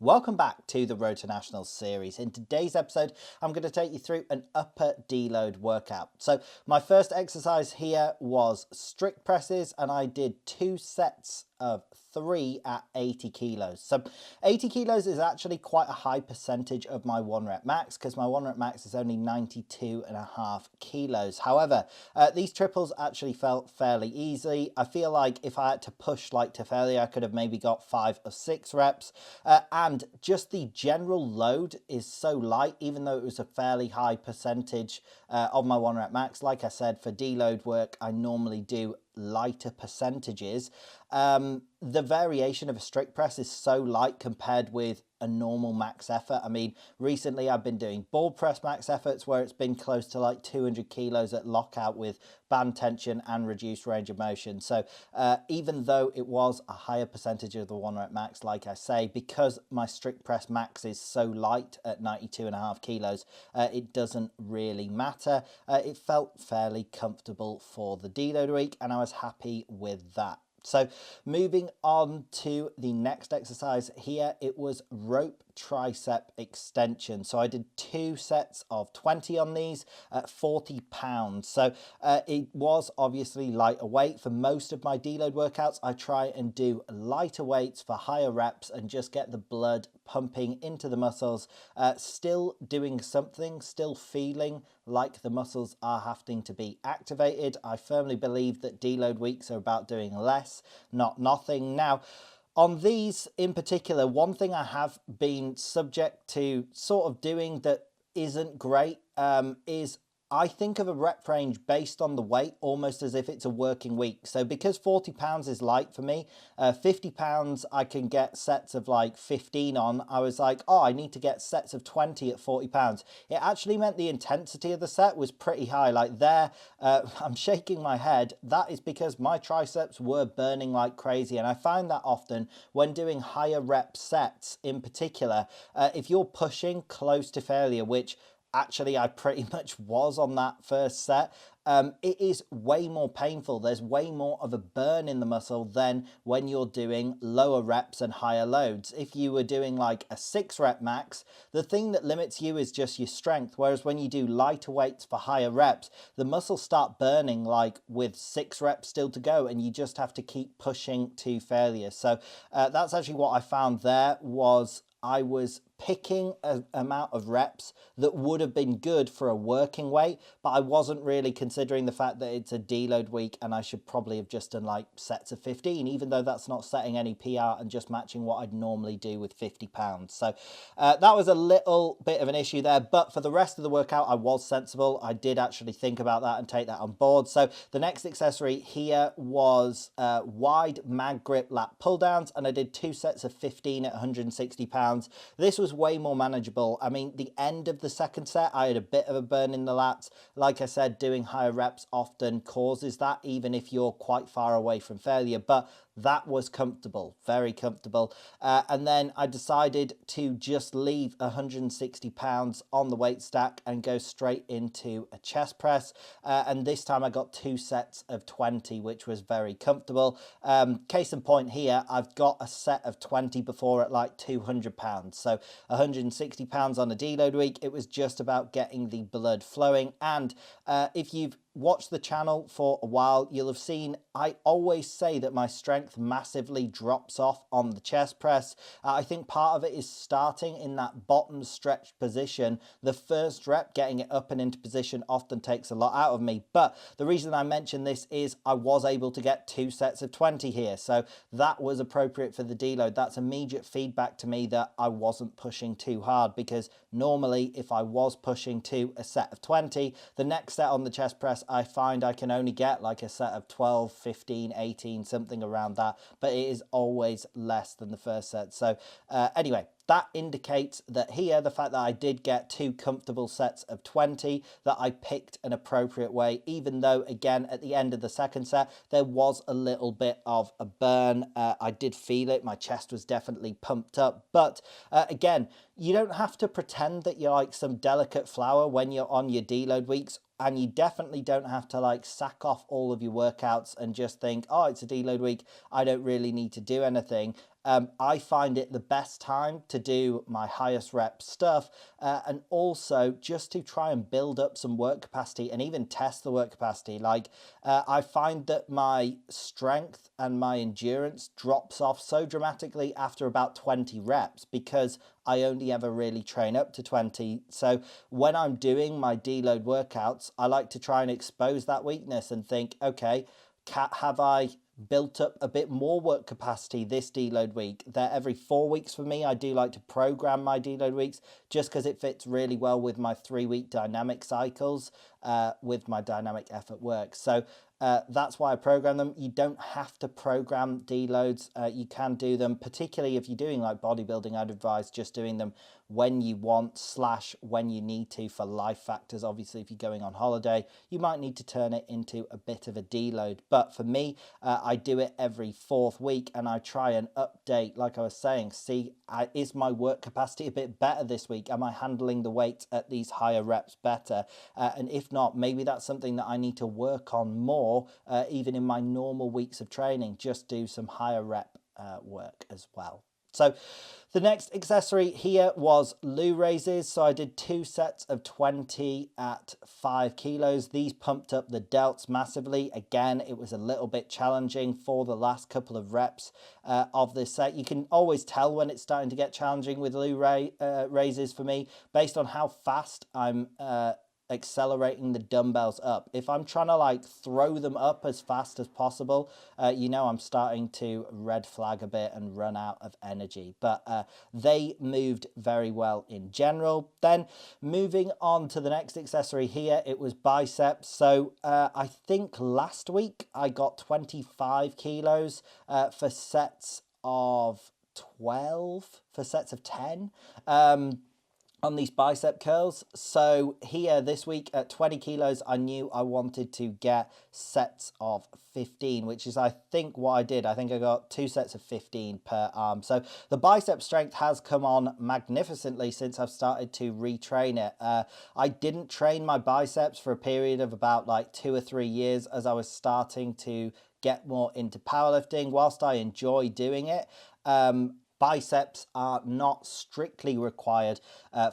Welcome back to the Road to Nationals series. In today's episode, I'm going to take you through an upper deload workout. So my first exercise here was strict presses, and I did 2 sets of 3 at 80 kilos. So 80 kilos is actually quite a high percentage of my 1 rep max, because my 1 rep max is only 92.5 kilos. However, these triples actually felt fairly easy. I feel like if I had to push like to failure, I could have maybe got 5 or 6 reps. And just the general load is so light, even though it was a fairly high percentage of my 1 rep max. Like I said, for deload work, I normally do lighter percentages. The variation of a strict press is so light compared with a normal max effort. I mean, recently I've been doing board press max efforts where it's been close to like 200 kilos at lockout with band tension and reduced range of motion. So even though it was a higher percentage of the 1 rep max, like I say, because my strict press max is so light at 92.5 kilos, it doesn't really matter. It felt fairly comfortable for the deload week, and I was happy with that. So moving on to the next exercise here, it was rope tricep extension. So I did 2 sets of 20 on these at 40 pounds. So it was obviously lighter weight. For most of my deload workouts, I try and do lighter weights for higher reps and just get the blood pumping into the muscles, still doing something, still feeling like the muscles are having to be activated. I firmly believe that deload weeks are about doing less, not nothing. Now, on these in particular, one thing I have been subject to sort of doing that isn't great is I think of a rep range based on the weight almost as if it's a working week. So because 40 pounds is light for me, 50 pounds I can get sets of like 15 on. I was like, oh, I need to get sets of 20 at 40 pounds. It actually meant the intensity of the set was pretty high. Like there, I'm shaking my head. That is because my triceps were burning like crazy. And I find that often when doing higher rep sets in particular, if you're pushing close to failure, which actually I pretty much was on that first set, it is way more painful. There's way more of a burn in the muscle than when you're doing lower reps and higher loads. If you were doing like a 6 rep max, the thing that limits you is just your strength. Whereas when you do lighter weights for higher reps, the muscles start burning like with 6 reps still to go, and you just have to keep pushing to failure. So that's actually what I found there. Was I was picking an amount of reps that would have been good for a working weight, but I wasn't really considering the fact that it's a deload week and I should probably have just done like sets of 15, even though that's not setting any PR and just matching what I'd normally do with 50 pounds. So that was a little bit of an issue there, but for the rest of the workout, I was sensible. I did actually think about that and take that on board. So the next accessory here was wide mag grip lat pull downs, and I did 2 sets of 15 at 160 pounds. This was way more manageable. I mean, the end of the second set, I had a bit of a burn in the lats. Like I said, doing higher reps often causes that, even if you're quite far away from failure, but that was comfortable, very comfortable. And then I decided to just leave 160 pounds on the weight stack and go straight into a chest press. And this time I got 2 sets of 20, which was very comfortable. Case in point here, I've got a set of 20 before at like 200 pounds. So 160 pounds on a deload week. It was just about getting the blood flowing. And if you've watched the channel for a while, you'll have seen I always say that my strength massively drops off on the chest press. I think part of it is starting in that bottom stretched position. The first rep, getting it up and into position, often takes a lot out of me. But the reason I mention this is I was able to get 2 sets of 20 here. So that was appropriate for the deload. That's immediate feedback to me that I wasn't pushing too hard, because normally if I was pushing to a set of 20, the next set on the chest press, I find I can only get like a set of 12, 15, 18, something around that, but it is always less than the first set. So anyway, that indicates that here, the fact that I did get 2 comfortable sets of 20, that I picked an appropriate way, even though, again, at the end of the second set, there was a little bit of a burn. I did feel it. My chest was definitely pumped up. But again, you don't have to pretend that you're like some delicate flower when you're on your deload weeks. And you definitely don't have to like sack off all of your workouts and just think, oh, it's a deload week, I don't really need to do anything. I find it the best time to do my highest rep stuff, and also just to try and build up some work capacity and even test the work capacity. Like I find that my strength and my endurance drops off so dramatically after about 20 reps because I only ever really train up to 20. So when I'm doing my deload workouts, I like to try and expose that weakness and think, okay, have I built up a bit more work capacity this deload week? They're every 4 weeks for me. I do like to program my deload weeks just because it fits really well with my 3-week dynamic cycles, with my dynamic effort work. So that's why I program them. You don't have to program deloads. You can do them, particularly if you're doing like bodybuilding. I'd advise just doing them when you want / when you need to for life factors. Obviously, if you're going on holiday, you might need to turn it into a bit of a deload. But for me, I do it every 4th week and I try and update, like I was saying, see, is my work capacity a bit better this week? Am I handling the weight at these higher reps better? And if not, maybe that's something that I need to work on more, even in my normal weeks of training, just do some higher rep work as well. So the next accessory here was loo raises. So I did 2 sets of 20 at 5 kilos. These pumped up the delts massively. Again, it was a little bit challenging for the last couple of reps of this set. You can always tell when it's starting to get challenging with loo raises for me based on how fast I'm accelerating the dumbbells up. If I'm trying to like throw them up as fast as possible, you know, I'm starting to red flag a bit and run out of energy. But they moved very well in general. Then moving on to the next accessory here, it was biceps. So I think last week I got 25 kilos for sets of 12, for sets of 10. On these bicep curls. So here this week at 20 kilos, I knew I wanted to get sets of 15, which is I think what I did. I think I got 2 sets of 15 per arm. So the bicep strength has come on magnificently since I've started to retrain it. I didn't train my biceps for a period of about like 2 or 3 years as I was starting to get more into powerlifting. Whilst I enjoy doing it, biceps are not strictly required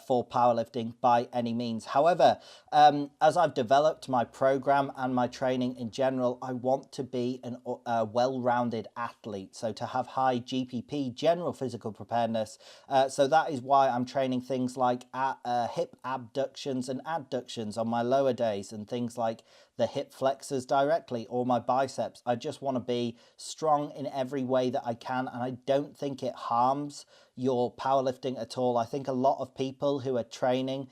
for powerlifting by any means. However, as I've developed my program and my training in general, I want to be a well-rounded athlete. So to have high GPP, general physical preparedness. So that is why I'm training things like hip abductions and adductions on my lower days and things like the hip flexors directly or my biceps. I just want to be strong in every way that I can, and I don't think it harms your powerlifting at all. I think a lot of people who are training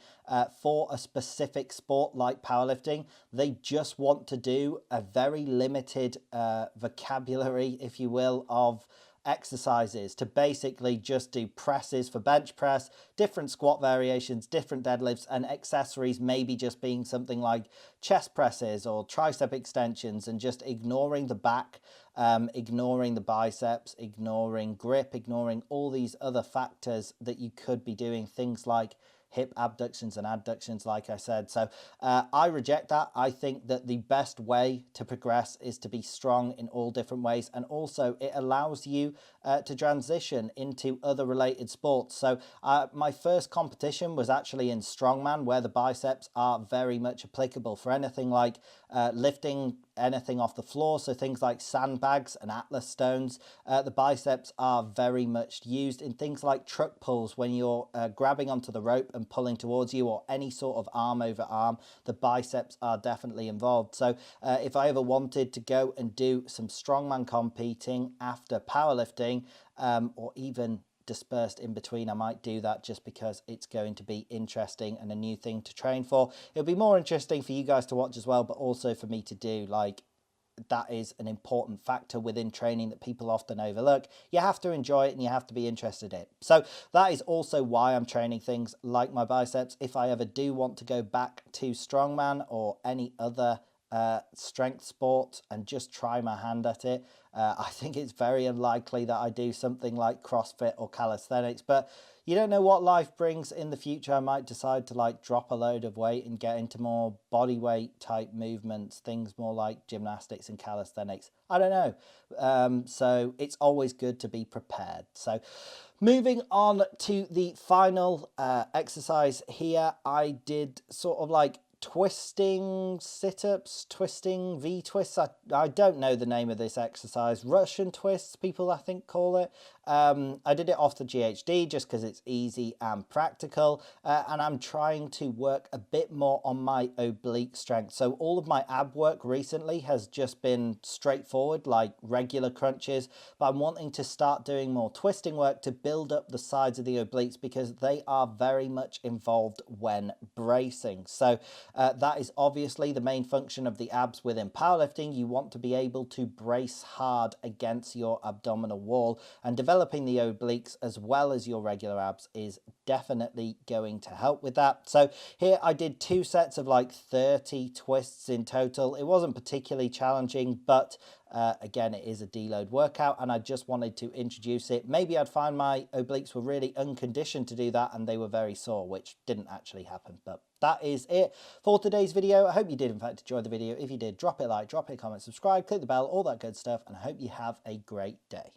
for a specific sport like powerlifting, they just want to do a very limited vocabulary, if you will, of exercises to basically just do presses for bench press, different squat variations, different deadlifts, and accessories maybe just being something like chest presses or tricep extensions, and just ignoring the back, ignoring the biceps, ignoring grip, ignoring all these other factors that you could be doing, things like hip abductions and adductions, like I said. So I reject that. I think that the best way to progress is to be strong in all different ways, and also it allows you to transition into other related sports. So my first competition was actually in strongman, where the biceps are very much applicable for anything like lifting anything off the floor. So things like sandbags and atlas stones. The biceps are very much used in things like truck pulls when you're grabbing onto the rope and pulling towards you, or any sort of arm over arm. The biceps are definitely involved. So if I ever wanted to go and do some strongman competing after powerlifting, or even dispersed in between, I might do that just because it's going to be interesting and a new thing to train for. It'll be more interesting for you guys to watch as well, but also for me to do. Like, that is an important factor within training that people often overlook. You have to enjoy it and you have to be interested in it. So that is also why I'm training things like my biceps. If I ever do want to go back to strongman or any other strength sport and just try my hand at it. I think it's very unlikely that I do something like CrossFit or calisthenics, but you don't know what life brings in the future. I might decide to like drop a load of weight and get into more body weight type movements, things more like gymnastics and calisthenics. I don't know. So it's always good to be prepared. So moving on to the final exercise here, I did sort of like twisting sit-ups, twisting V-twists. I don't know the name of this exercise. Russian twists, people I think call it. I did it off the GHD just because it's easy and practical, and I'm trying to work a bit more on my oblique strength. So all of my ab work recently has just been straightforward, like regular crunches, but I'm wanting to start doing more twisting work to build up the sides of the obliques because they are very much involved when bracing. So that is obviously the main function of the abs within powerlifting. You want to be able to brace hard against your abdominal wall, and developing the obliques as well as your regular abs is definitely going to help with that. So here I did 2 sets of like 30 twists in total. It wasn't particularly challenging, but again, it is a deload workout and I just wanted to introduce it. Maybe I'd find my obliques were really unconditioned to do that and they were very sore, which didn't actually happen. But that is it for today's video. I hope you did in fact enjoy the video. If you did, drop it a like, drop it a comment, subscribe, click the bell, all that good stuff, and I hope you have a great day.